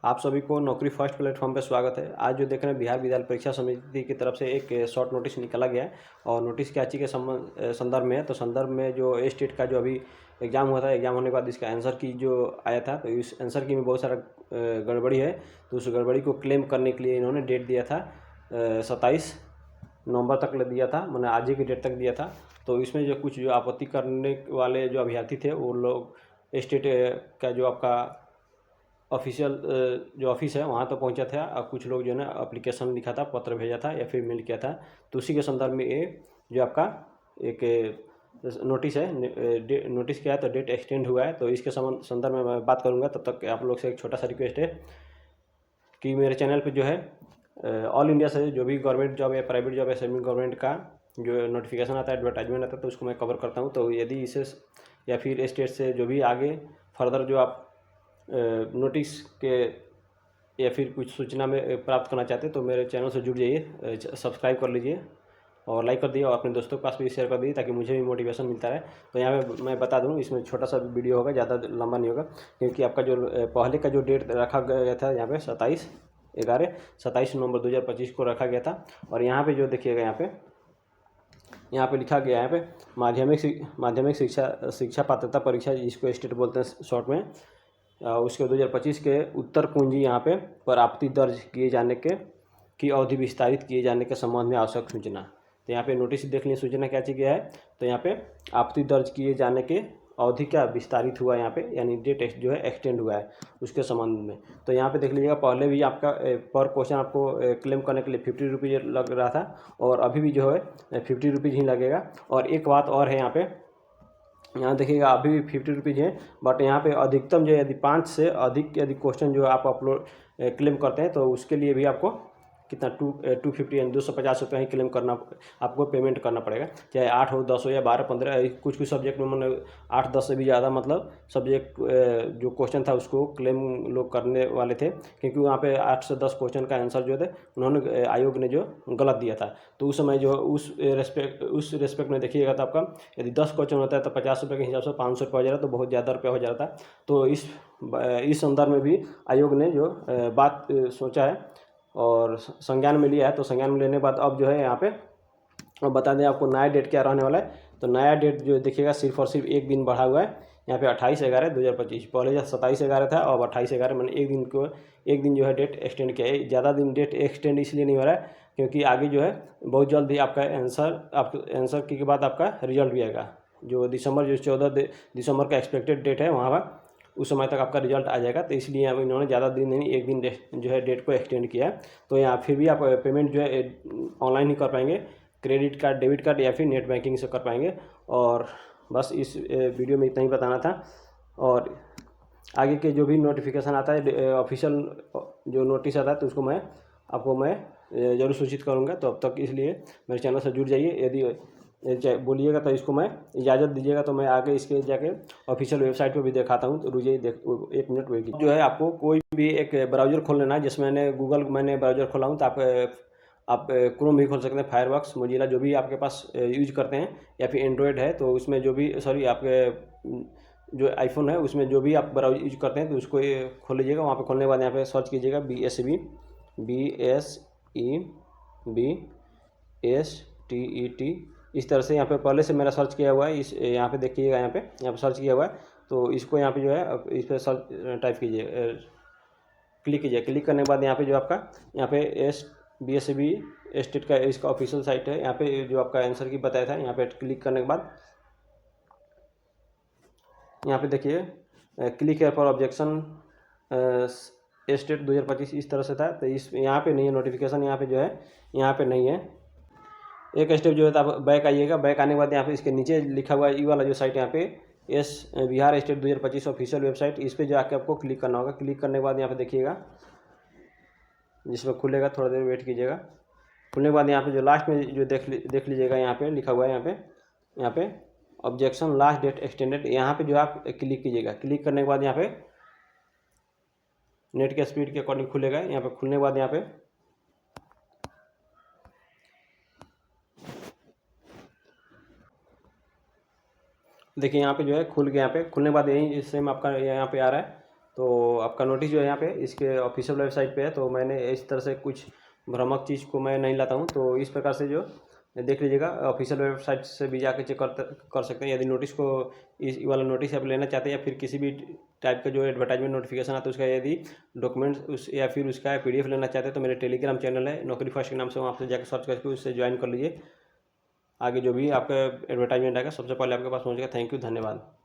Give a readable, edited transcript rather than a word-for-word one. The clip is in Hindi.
आप सभी को नौकरी फर्स्ट प्लेटफॉर्म पर स्वागत है। आज जो देख रहे हैं बिहार विद्यालय परीक्षा समिति की तरफ से एक शॉर्ट नोटिस निकाला गया है और नोटिस क्या चीज़ के संदर्भ में है। तो संदर्भ में जो ए स्टेट का जो अभी एग्ज़ाम हुआ था, एग्ज़ाम होने के बाद इसका आंसर की जो आया था, तो इस आंसर की में बहुत सारा गड़बड़ी है। तो उस गड़बड़ी को क्लेम करने के लिए इन्होंने डेट दिया था 27 नवंबर तक दिया था, मैंने आज ही की डेट तक दिया था। तो इसमें जो कुछ जो आपत्ति करने वाले जो अभ्यर्थी थे वो लोग स्टेट का जो आपका ऑफिशियल जो ऑफिस है वहाँ तो पहुँचा था और कुछ लोग जो है ना एप्लीकेशन लिखा था, पत्र भेजा था या फिर मेल किया था। तो उसी के संदर्भ में ये जो आपका एक नोटिस है, नोटिस क्या है तो डेट एक्सटेंड हुआ है। तो इसके संदर्भ में मैं बात करूँगा। तब तक आप लोग से एक छोटा सा रिक्वेस्ट है कि मेरे चैनल पे जो है ऑल इंडिया से जो भी गवर्नमेंट जॉब या प्राइवेट जॉब या सेमी गवर्नमेंट का जो नोटिफिकेशन आता है, एडवर्टाइजमेंट आता है, तो उसको मैं कवर करता हूँ। तो यदि इसे या फिर स्टेट से जो भी आगे फर्दर जो आप नोटिस के या फिर कुछ सूचना में प्राप्त करना चाहते हैं तो मेरे चैनल से जुड़ जाइए, सब्सक्राइब कर लीजिए और लाइक कर दिए और अपने दोस्तों के पास भी शेयर कर दिए ताकि मुझे भी मोटिवेशन मिलता रहे। तो यहाँ पे मैं बता दूँ, इसमें छोटा सा वीडियो होगा, ज़्यादा लंबा नहीं होगा, क्योंकि आपका जो पहले का जो डेट रखा गया था यहाँ पे 27 नवंबर 2025 को रखा गया था। और यहाँ पे जो देखिएगा यहाँ पे लिखा गया है, यहाँ पे माध्यमिक शिक्षा पात्रता परीक्षा, जिसको स्टेट बोलते हैं शॉर्ट में, उसके 2025 के उत्तर कुंजी यहाँ पे पर आपत्ति दर्ज किए जाने की अवधि विस्तारित किए जाने के संबंध में आवश्यक सूचना। तो यहाँ पे नोटिस देख लीजिए, सूचना क्या चीज़ है। तो यहाँ पे आपत्ति दर्ज किए जाने के अवधि क्या विस्तारित हुआ यहाँ पे, यानी डेट जो है एक्सटेंड हुआ है उसके संबंध में। तो यहाँ पे देख लीजिएगा, पहले भी आपका पर क्वेश्चन आपको क्लेम करने के लिए 50 रुपीज़ लग रहा था और अभी भी जो है 50 रुपीज़ ही लगेगा। और एक बात और है, यहाँ देखिएगा अभी भी 50 रुपीज़ है, बट यहाँ पे अधिकतम जो है यदि 5 से अधिक यदि क्वेश्चन जो आप अपलोड क्लेम करते हैं तो उसके लिए भी आपको कितना 250 यानी 250 रुपये ही क्लेम करना, आपको पेमेंट करना पड़ेगा। चाहे 8 हो, 10 हो या 12, 15, कुछ सब्जेक्ट में मैंने 8-10 से भी ज़्यादा मतलब सब्जेक्ट जो क्वेश्चन था उसको क्लेम लोग करने वाले थे, क्योंकि वहाँ पे 8 से 10 क्वेश्चन का आंसर जो थे उन्होंने आयोग ने जो गलत दिया था। तो उस समय जो उस रेस्पेक्ट में देखिएगा तो आपका यदि 10 क्वेश्चन होता है तो 50 रुपये के हिसाब से 500 रुपये हो जा रहा है, तो बहुत ज़्यादा रुपया हो जा रहा था। तो इस संदर्भ में भी आयोग ने जो बात सोचा है और संज्ञान में लिया है। तो संज्ञान में लेने के बाद अब जो है यहाँ पे अब बता दें आपको नया डेट क्या रहने वाला है। तो नया डेट जो देखिएगा सिर्फ और सिर्फ एक दिन बढ़ा हुआ है, यहाँ पे 28/11/2025। पहले जो 27/11 था, अब 28/11, मैंने एक दिन जो है डेट एक्सटेंड किया है। ज़्यादा दिन डेट एक्सटेंड इसलिए नहीं हो रहा है क्योंकि आगे जो है बहुत जल्द ही आपका आंसर के बाद आपका रिजल्ट भी आएगा। जो 14 दिसंबर का एक्सपेक्टेड डेट है वहाँ पर, उस समय तक आपका रिजल्ट आ जाएगा। तो इसलिए अब इन्होंने ज़्यादा दिन नहीं, एक दिन जो है डेट को एक्सटेंड किया है। तो यहाँ फिर भी आप पेमेंट जो है ऑनलाइन ही कर पाएंगे, क्रेडिट कार्ड, डेबिट कार्ड या फिर नेट बैंकिंग से कर पाएंगे। और बस इस वीडियो में इतना ही बताना था। और आगे के जो भी नोटिफिकेशन आता है, ऑफिशियल जो नोटिस आता है, तो उसको मैं ज़रूर सूचित करूँगा। तो अब तक इसलिए मेरे चैनल से जुड़ जाइए। यदि बोलिएगा तो इसको मैं इजाज़त दीजिएगा तो मैं आगे इसके जाके ऑफिशियल वेबसाइट पे भी दिखाता हूँ। तो रुझे 1 मिनट वेट कीजिए। जो है आपको कोई भी एक ब्राउज़र खोल लेना है, जिसमें मैंने ब्राउज़र खोला हूँ। तो आप क्रोम भी खोल सकते हैं, फायरफॉक्स, मोजिला, जो भी आपके पास यूज करते हैं, या फिर एंड्रॉयड है तो उसमें जो भी आपके जो आईफोन है उसमें जो भी आप ब्राउज़र यूज करते हैं तो उसको खोल लीजिएगा। वहाँ पे खोलने के बाद यहाँ पे सर्च कीजिएगा BSEBSTET। इस तरह से यहाँ पे पहले से मेरा सर्च किया हुआ है। यहाँ पे देखिएगा, यहाँ पे सर्च किया हुआ है। तो इसको यहाँ पे जो है इस पर सर्च टाइप कीजिए, क्लिक कीजिए। क्लिक करने के बाद यहाँ पे जो आपका यहाँ पे BSEB स्टेट का इसका ऑफिशियल साइट है। यहाँ पे जो आपका आंसर की बताया था, यहाँ पे क्लिक करने के बाद यहाँ पे देखिए click here for objection state 2025 इस तरह से था। तो यहाँ पे नहीं है नोटिफिकेशन, यहाँ पे जो है यहाँ पे नहीं है। एक स्टेप जो है तो आप बैक आइएगा। बैक आने के बाद यहाँ पे इसके नीचे लिखा हुआ है ई वाला जो साइट, यहाँ पे बिहार स्टेट 2025 ऑफिशियल वेबसाइट, इस पर जाके आपको क्लिक करना होगा। क्लिक करने के बाद यहाँ पे देखिएगा, जिसमें खुलेगा, थोड़ा देर वेट कीजिएगा। खुलने के बाद यहाँ पे जो लास्ट में जो देख लीजिएगा, यहाँ पे लिखा हुआ है, यहाँ पे ऑब्जेक्शन लास्ट डेट एक्सटेंडेड, यहाँ पे जो आप क्लिक कीजिएगा। क्लिक करने के बाद यहाँ पे नेट के स्पीड के अकॉर्डिंग खुलेगा। यहाँ पे खुलने के बाद यहाँ पे देखिए, यहाँ पे जो है खुल गया। यहाँ पे खुलने के बाद यही सेम आपका यहाँ पे आ रहा है तो आपका नोटिस जो है यहाँ पे इसके ऑफिशियल वेबसाइट पे है। तो मैंने इस तरह से कुछ भ्रामक चीज़ को मैं नहीं लाता हूँ। तो इस प्रकार से जो देख लीजिएगा, ऑफिशियल वेबसाइट से भी जाके चेक कर सकते हैं। यदि नोटिस को इस वाला नोटिस आप लेना चाहते हैं या फिर किसी भी टाइप का जो एडवर्टाइजमेंट नोटिफिकेशन आता है उसका यदि डॉक्यूमेंट्स उस या फिर उसका PDF लेना चाहते हैं तो मेरे टेलीग्राम चैनल है नौकरी फर्स्ट के नाम से, वहाँ पे जाकर सर्च करके उससे ज्वाइन कर लीजिए। आगे जो भी आपका एडवर्टाइजमेंट आएगा सबसे पहले आपके पास पहुँचेगा। थैंक यू, धन्यवाद।